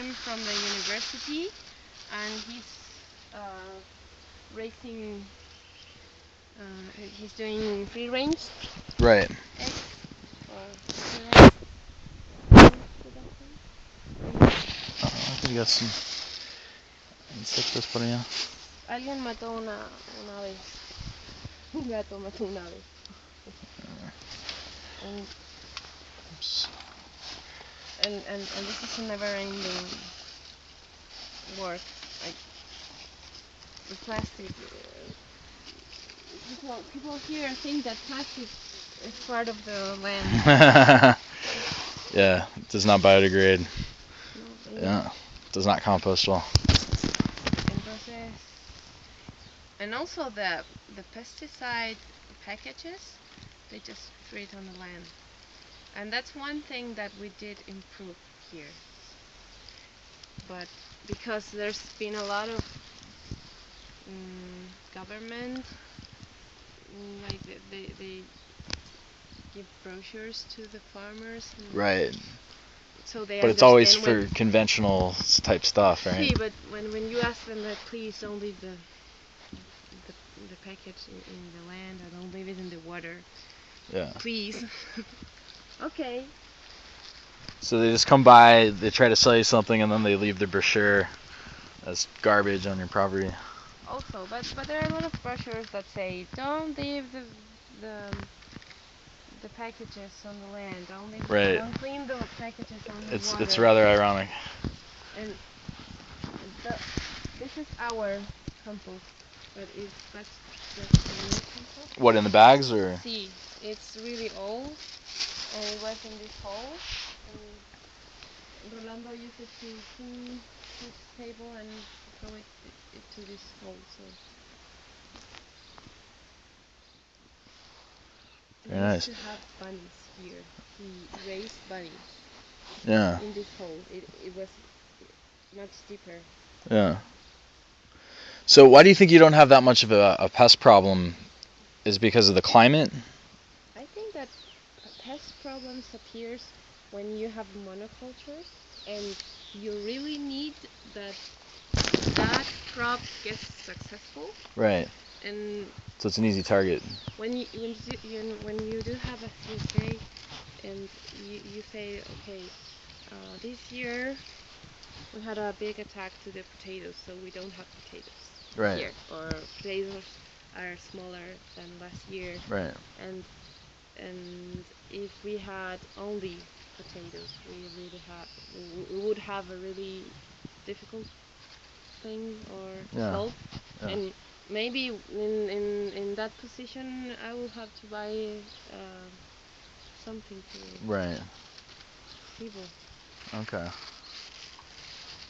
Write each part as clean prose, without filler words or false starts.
him from the university, and he's raising. He's doing free range Right. eggs or free range production. I think you got some insectos por allá. Alguien mató una ave. Un gato mató una ave. And this is a never-ending work. Like the plastic. People here think that plastic is part of the land. Yeah, it does not biodegrade. No, Yeah, it does not compost well. Entonces, and also the pesticide packages, they just throw it on the land. And that's one thing that we did improve here. But because there's been a lot of government, like they give brochures to the farmers. Right. So they but it's always for conventional type stuff, right? See, but when you ask them that, please don't leave the package in the land, or don't leave it in the water. Yeah. Please. Okay. So they just come by, they try to sell you something, and then they leave the brochure as garbage on your property. Also, but there are a lot of brochures that say don't leave the packages on the land. Don't clean the packages on the water. It's rather ironic. And this is our compost, but that's just the new compost. What, in the bags or? See, it's really old, and it was in this hole. And Rolando used it to clean his table and throw it to this hole. So. Very nice. To have bunnies here. He raised bunnies. Yeah. In this hole, it was much deeper. Yeah. So why do you think you don't have that much of a pest problem? Is it because of the climate? I think that pest problems appears when you have monocultures and you really need that crop gets successful. Right. And so it's an easy target. When you do have a 3K and you say, okay, this year we had a big attack to the potatoes, so we don't have potatoes this year, or potatoes are smaller than last year. Right. And if we had only potatoes, we would have a really difficult thing or solve. Yeah. And maybe in that position, I will have to buy something to people. Okay.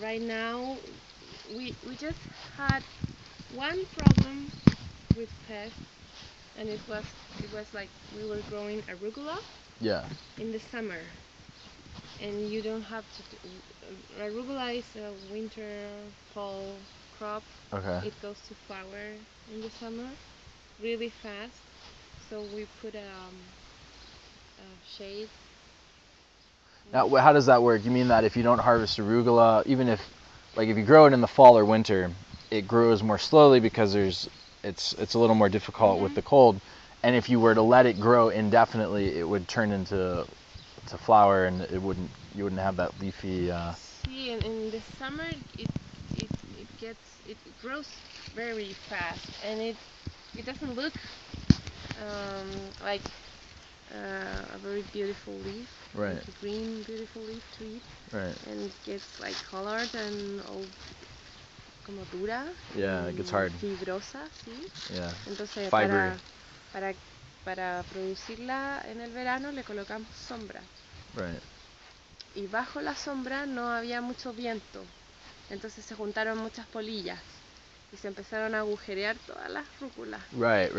Right now, we just had one problem with pests, and it was like we were growing arugula. Yeah. In the summer, and you don't have to. Arugula is a winter fall crop. Okay. It goes to flower in the summer, really fast. So we put a shade. Now, how does that work? You mean that if you don't harvest arugula, even if you grow it in the fall or winter, it grows more slowly because it's a little more difficult with the cold, and if you were to let it grow indefinitely, it would turn into flower, and you wouldn't have that leafy. See, in the summer it grows very fast, and it doesn't look like a very beautiful leaf, right? Like a green beautiful leaf to eat, right? And it gets like colored and all como dura. Yeah, it gets hard. Fibrosa, sí. Yeah. Entonces para producirla en el verano le colocamos sombra. Right. Y bajo la sombra no había mucho viento, entonces se juntaron muchas polillas y se empezaron a agujerear todas las rúculas. Right.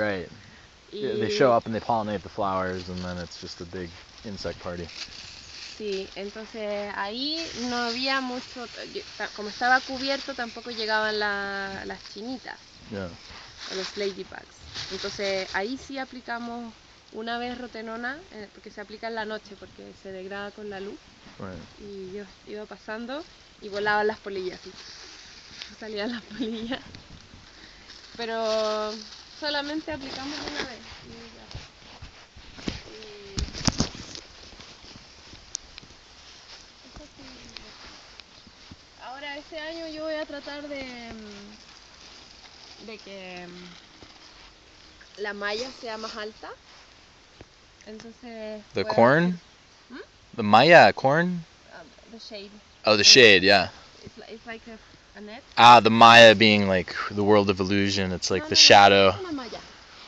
They show up and they pollinate the flowers, and then it's just a big insect party. Sí, entonces ahí no había mucho, como estaba cubierto tampoco llegaban las chinitas, Yeah. o los ladybugs. Entonces ahí sí aplicamos una vez rotenona, porque se aplica en la noche, porque se degrada con la luz. Right. Y yo iba pasando y volaban las polillas, y salían las polillas. Pero solamente aplicamos una vez y ya. Eso sí. Ahora este año yo voy a tratar de que la malla sea más alta. Entonces The pueda corn? ¿Mm? The maya corn? The shade. Oh, the shade, yeah. It's like a net. Ah, the maya being like the world of illusion. It's like the shadow. Es una malla.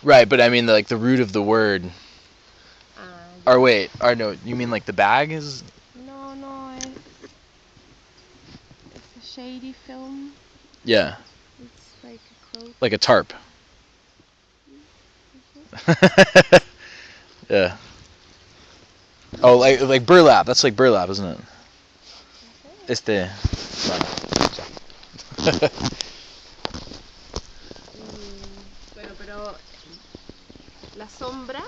Right, but I mean like the root of the word. Yeah. Or wait, or no, you mean like the bag is? No, it's a shady film. Yeah. It's like a cloak. Like a tarp. Yeah. Oh, like burlap. That's like burlap, isn't it? Este. Bueno, pero la sombra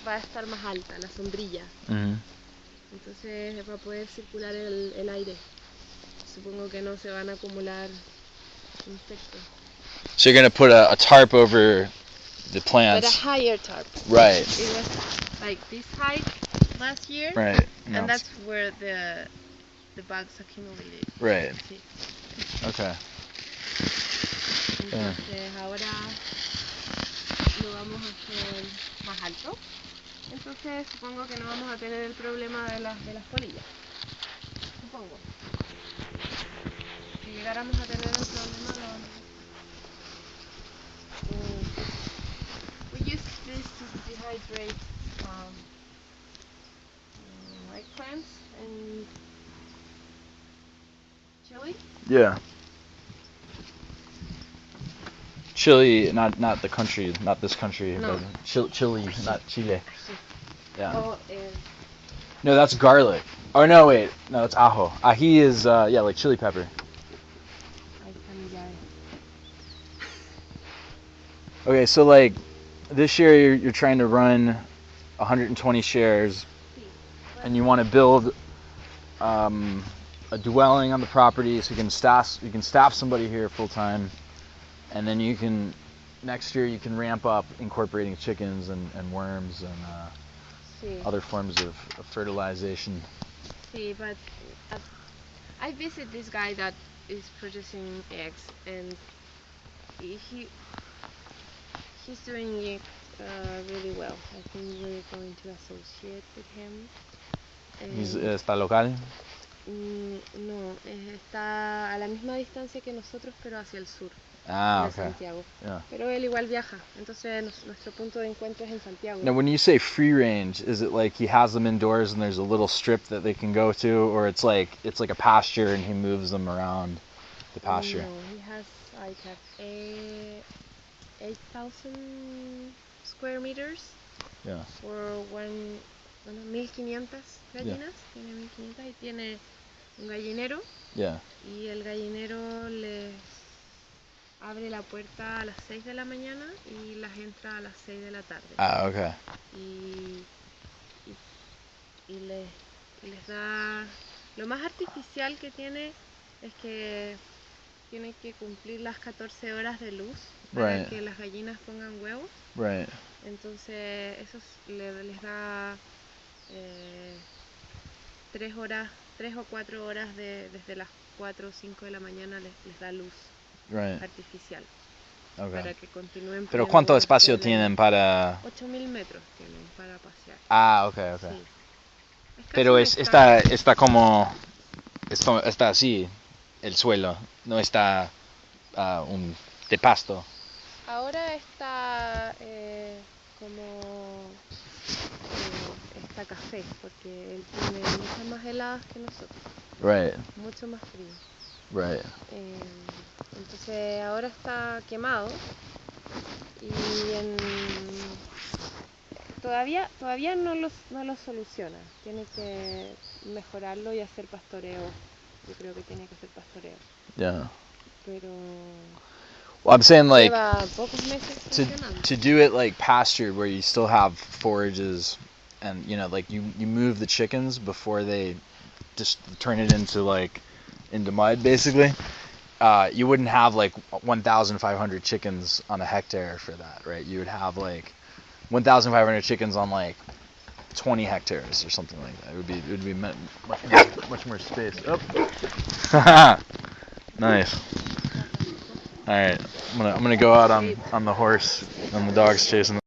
va a estar más alta, la sombrilla. Mm-hmm. Entonces va a poder circular el aire. Supongo que no se van a acumular insectos. So you're gonna put a tarp over the But plants. a higher tarp. Right. It was like this height last year. Right. And that's where the bugs accumulated. Right. Sí. Okay. Entonces ahora lo vamos a hacer más alto. Entonces supongo que no vamos a tener el problema de las polillas. Supongo. Si llegáramos a tener el problema lo vamos a... We use this to dehydrate eggplants and chili. Yeah. Chile, not the country, not this country, No. but Chile, not Chile. Yeah. Oh, No, that's garlic. Oh no, wait, no, that's ajo. Ají is yeah, like chili pepper. Okay, so like this year you're trying to run 120 shares, and you want to build a dwelling on the property, so you can staff somebody here full time, and then you can next year you can ramp up incorporating chickens and worms and other forms of fertilization. See, but I visit this guy that is producing eggs, and he's doing it really well. I think we're going to associate with him. ¿Está local? No, está a la misma distancia que nosotros, pero hacia el sur, Ah, de okay. Santiago. Yeah. Pero él igual viaja, entonces nuestro punto de encuentro es en Santiago. Now, when you say free range, is it like he has them indoors and there's a little strip that they can go to, or it's like a pasture and he moves them around the pasture? No, he has like 8,000 square meters. Yeah. For 1,500 gallinas. Yeah. Tiene 1,500 y tiene un gallinero. Yeah. Y el gallinero les abre la puerta a las 6 de la mañana y las entra a las 6 de la tarde. Ah, okay. Y les da... Lo más artificial que tiene es que tiene que cumplir las 14 horas de luz para que las gallinas pongan huevos. Right. Entonces eso les da 3 o 4 horas desde las 4 o 5 de la mañana les da luz artificial. Okay. Para que continúen. Pero ¿cuánto espacio tienen para...? 8,000 metros tienen para pasear. Ah, okay. Sí. Pero está como... Está así, el suelo, no está de pasto. Ahora está como... está café, porque él tiene muchas más heladas que nosotros. Right. Mucho más frío. Right. Entonces ahora está quemado y todavía no lo soluciona. Tiene que mejorarlo y hacer pastoreo. Yo creo que tiene que hacer pastoreo. Yeah. Pero Well, I'm saying like Lleva pocos meses funcionando. to do it like pastured where you still have forages and like you move the chickens before they just turn it into mud basically. You wouldn't have like 1,500 chickens on a hectare for that, right? You would have like 1,500 chickens on like 20 hectares or something like that. It would be much more space. Oh. Nice. All right, I'm gonna go out on the horse, and the dog's chasing.